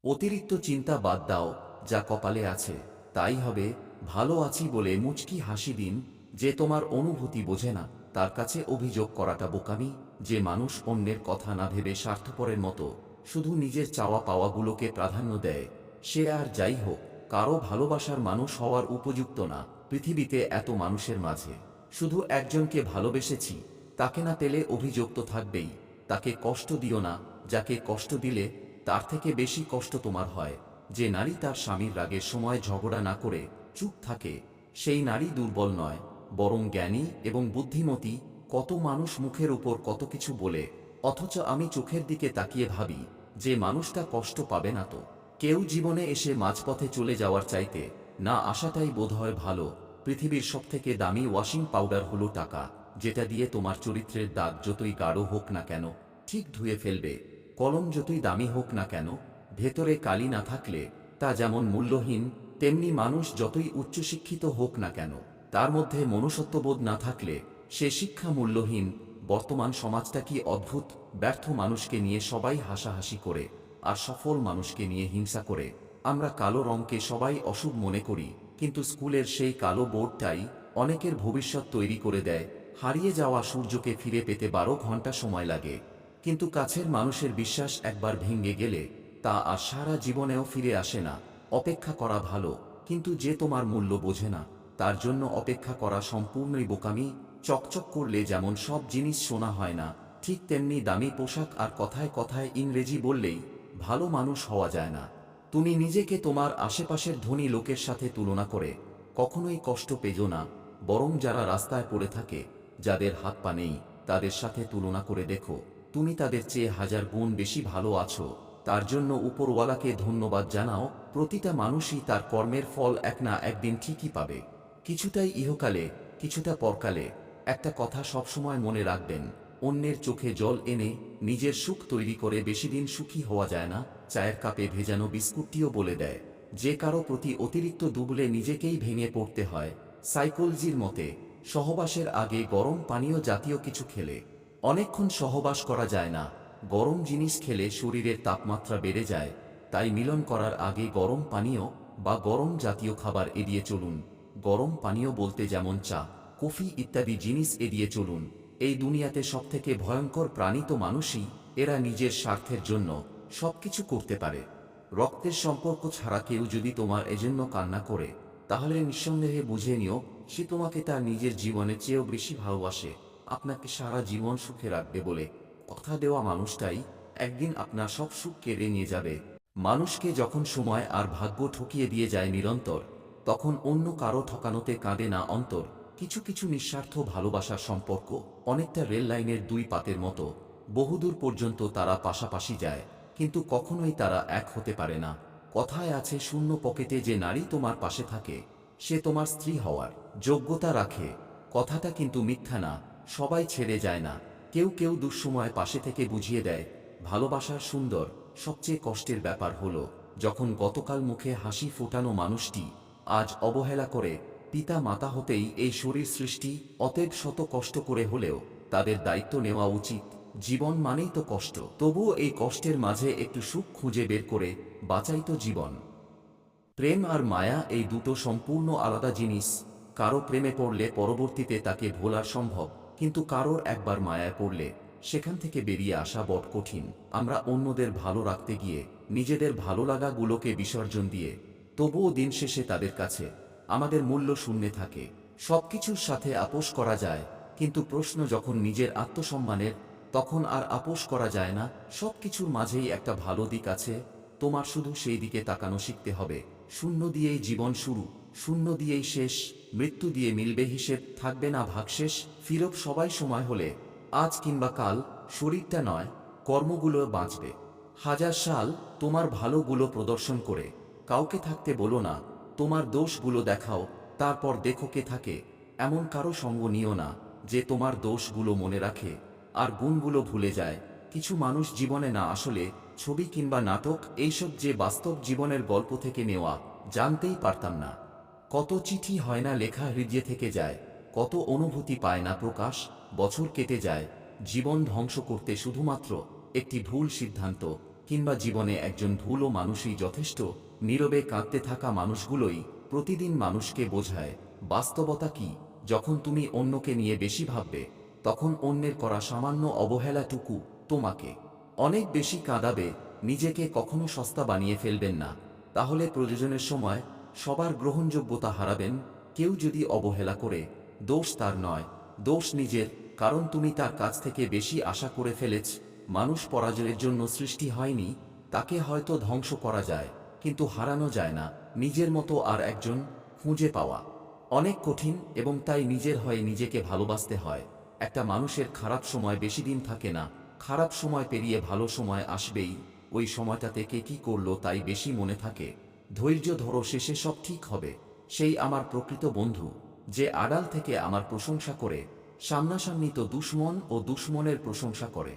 অতিরিক্ত চিন্তা বাদ দাও, যা কপালে আছে তাই হবে। ভালো আছি বলে মুচকি হাসি দিন। যে তোমার অনুভূতি বোঝে না তার কাছে অভিযোগ করাটা বোকামি। যে মানুষ অন্যের কথা না ভেবে স্বার্থপরের মতো শুধু নিজের চাওয়া পাওয়াগুলোকে প্রাধান্য দেয়, সে আর যাই হোক কারো ভালোবাসার মানুষ হওয়ার উপযুক্ত না। পৃথিবীতে এত মানুষের মাঝে শুধু একজনকে ভালোবেসেছি, তাকে না পেলে অভিযোগ তো থাকবেই। তাকে কষ্ট দিও না, যাকে কষ্ট দিলে তার থেকে বেশি কষ্ট তোমার হয়। যে নারী তার স্বামীর রাগের সময় ঝগড়া না করে চুপ থাকে, সেই নারী দুর্বল নয়, বরং জ্ঞানী এবং বুদ্ধিমতী। কত মানুষ মুখের উপর কত কিছু বলে, অথচ আমি চোখের দিকে তাকিয়ে ভাবি যে মানুষটা কষ্ট পাবে না তো। কেউ জীবনে এসে মাঝপথে চলে যাওয়ার চাইতে না আসাটাই বোধহয় ভালো। পৃথিবীর সবথেকে দামি ওয়াশিং পাউডার হলো টাকা, যেটা দিয়ে তোমার চরিত্রের দাগ যতই গাঢ় হোক না কেন ঠিক ধুয়ে ফেলবে। কলম যতই দামি হোক না কেন, ভেতরে কালি না থাকলে তা যেমন মূল্যহীন, তেমনি মানুষ যতই উচ্চশিক্ষিত হোক না কেন, তার মধ্যে মনুষ্যত্ববোধ না থাকলে সে শিক্ষা মূল্যহীন। বর্তমান সমাজটা কি অদ্ভুত! ব্যর্থ মানুষকে নিয়ে সবাই হাসাহাসি করে, আর সফল মানুষকে নিয়ে হিংসা করে। আমরা কালো রঙকে সবাই অশুভ মনে করি, কিন্তু স্কুলের সেই কালো বোর্ডটাই অনেকের ভবিষ্যৎ তৈরি করে দেয়। হারিয়ে যাওয়া সূর্যকে ফিরে পেতে 12 ঘন্টা সময় লাগে, কিন্তু কাছের মানুষের বিশ্বাস একবার ভেঙে গেলে তা আর সারা জীবনেও ফিরে আসে না। অপেক্ষা করা ভালো, কিন্তু যে তোমার মূল্য বোঝে না তার জন্য অপেক্ষা করা সম্পূর্ণই বোকামি। চকচক করলে যেমন সব জিনিস শোনা হয় না, ঠিক তেমনি দামি পোশাক আর কথায় কথায় ইংরেজি বললেই ভালো মানুষ হওয়া যায় না। তুমি নিজেকে তোমার আশেপাশের ধনী লোকের সাথে তুলনা করে কখনোই কষ্ট পেজো না, বরং যারা রাস্তায় পড়ে থাকে, যাদের হাত পা নেই, তাদের সাথে তুলনা করে দেখো তুমি তাদের চেয়ে 1000 গুণ বেশি ভালো আছো। তার জন্য উপরওয়ালাকে ধন্যবাদ জানাও। প্রতিটা মানুষই তার কর্মের ফল এক না একদিন ঠিকই পাবে, কিছুটাই ইহকালে, কিছুটা পরকালে। একটা কথা সবসময় মনে রাখবেন, অন্যের চোখে জল এনে নিজের সুখ তৈরি করে বেশিদিন সুখী হওয়া যায় না। চায়ের কাপে ভেজানো বিস্কুটটিও বলে দেয় যে কারো প্রতি অতিরিক্ত দুবলে নিজেকেই ভেঙে পড়তে হয়। সাইকোলজির মতে সহবাসের আগে গরম পানীয় জাতীয় কিছু খেলে অনেকক্ষণ সহবাস করা যায় না। গরম জিনিস খেলে শরীরের তাপমাত্রা বেড়ে যায়, তাই মিলন করার আগে গরম পানীয় বা গরম জাতীয় খাবার এড়িয়ে চলুন। গরম পানীয় বলতে যেমন চা, কফি ইত্যাদি জিনিস এড়িয়ে চলুন। এই দুনিয়াতে সবথেকে ভয়ঙ্কর প্রাণী তো মানুষই। এরা নিজের স্বার্থের জন্য সবকিছু করতে পারে। রক্তের সম্পর্ক ছাড়া কেউ যদি তোমার এজন্য কান্না করে, তাহলে নিঃসন্দেহে বুঝে নিও সে তোমাকে তার নিজের জীবনের চেয়েও বেশি ভালোবাসে। আপনাকে সারা জীবন সুখে রাখবে বলে কথা দেওয়া মানুষটাই একদিন আপনার সব সুখ কেড়ে নিয়ে যাবে। মানুষকে যখন সময় আর ভাগ্য ঠকিয়ে দিয়ে যায় নিরন্তর, তখন অন্য কারো ঠকানোতে কাঁদে না অন্তর। কিছু কিছু নিঃস্বার্থ ভালোবাসার সম্পর্ক অনেকটা রেল লাইনের দুই পাতের মতো, বহুদূর পর্যন্ত তারা পাশাপাশি যায়, কিন্তু কখনোই তারা এক হতে পারে না। কথায় আছে, শূন্য পকেটে যে নারী তোমার পাশে থাকে সে তোমার স্ত্রী হওয়ার যোগ্যতা রাখে। কথাটা কিন্তু মিথ্যা না। সবাই ছেড়ে যায় না, কেউ কেউ দুঃসময় পাশে থেকে বুঝিয়ে দেয়। ভালোবাসার সুন্দর সবচেয়ে কষ্টের ব্যাপার হলো যখন গতকাল মুখে হাসি ফোটানো মানুষটি আজ অবহেলা করে। পিতা মাতা হতেই এই শরীর সৃষ্টি, অতএব শত কষ্ট করে হলেও তাদের দায়িত্ব নেওয়া উচিত। জীবন মানেই তো কষ্ট, তবুও এই কষ্টের মাঝে একটু সুখ খুঁজে বের করে বাঁচাই তো জীবন। প্রেম আর মায়া এই দুটো সম্পূর্ণ আলাদা জিনিস। কারো প্রেমে পড়লে পরবর্তীতে তাকে ভোলা সম্ভব, কিন্তু কারোর একবার মায়ায় পড়লে সেখান থেকে বেরিয়ে আসা বড় কঠিন। আমরা অন্যদের ভালো রাখতে গিয়ে নিজেদের ভালো লাগাগুলোকে বিসর্জন দিয়ে তবুও দিন শেষে তাদের কাছে আমাদের মূল্য শূন্য থাকে। সবকিছুর সাথে আপোষ করা যায়, কিন্তু প্রশ্ন যখন নিজের আত্মসম্মানের, তখন আর আপোষ করা যায় না। সবকিছুর মাঝেই একটা ভালো দিক আছে, তোমার শুধু সেই দিকে তাকানো শিখতে হবে। শূন্য দিয়েই জীবন শুরু, শূন্য দিয়েই শেষ। মৃত্যু দিয়ে মিলবে হিসেব, থাকবে না ভাগশেষ। ফিরব সবাই সময় হলে, আজ কিংবা কাল। শরীরটা নয়, কর্মগুলো বাঁচবে 1000 সাল। তোমার ভালোগুলো প্রদর্শন করে কাউকে থাকতে বলো না, তোমার দোষগুলো দেখাও, তারপর দেখো কে থাকে। এমন কারো সঙ্গ নিও না যে তোমার দোষগুলো মনে রাখে আর গুণগুলো ভুলে যায়। কিছু মানুষ জীবনে না আসলে ছবি কিংবা নাটক, এইসব যে বাস্তব জীবনের গল্প থেকে নেওয়া, জানতেই পারতাম না। কত চিঠি হয় না লেখা, হৃদয়ে থেকে যায়। কত অনুভূতি পায় না প্রকাশ, বছর কেটে যায়। জীবন ধ্বংস করতে শুধুমাত্র একটি ভুল সিদ্ধান্ত। কিংবা জীবনে একজন ভুলও মানুষই যথেষ্ট। নীরবে কাঁদতে থাকা মানুষগুলোই প্রতিদিন মানুষকে বোঝায় বাস্তবতা কি। যখন তুমি অন্যকে নিয়ে বেশি ভাববে, তখন অন্যের করা সামান্য অবহেলাটুকু তোমাকে অনেক বেশি কাঁদাবে। নিজেকে কখনো সস্তা বানিয়ে ফেলবেন না, তাহলে প্রয়োজনের সময় সবার গ্রহণযোগ্যতা হারাবেন। কেউ যদি অবহেলা করে, দোষ তার নয়, দোষ নিজের, কারণ তুমি তার কাছ থেকে বেশি আশা করে ফেলেছ। মানুষ পরাজয়ের জন্য সৃষ্টি হয়নি, তাকে হয়তো ধ্বংস করা যায়, কিন্তু হারানো যায় না। নিজের মতো আর একজন খুঁজে পাওয়া অনেক কঠিন, এবং তাই নিজের হয়ে নিজেকে ভালোবাসতে হয়। একটা মানুষের খারাপ সময় বেশি দিন থাকে না, খারাপ সময় পেরিয়ে ভালো সময় আসবেই। ওই সময়টাতে কে কী করলো তাই বেশি মনে থাকে। ধৈর্য ধরো, শেষে সব ঠিক হবে। সেই আমার প্রকৃত বন্ধু, যে আড়াল থেকে আমার প্রশংসা করে, সামনাসামনি তো দুশমন ও দুশমনের প্রশংসা করে।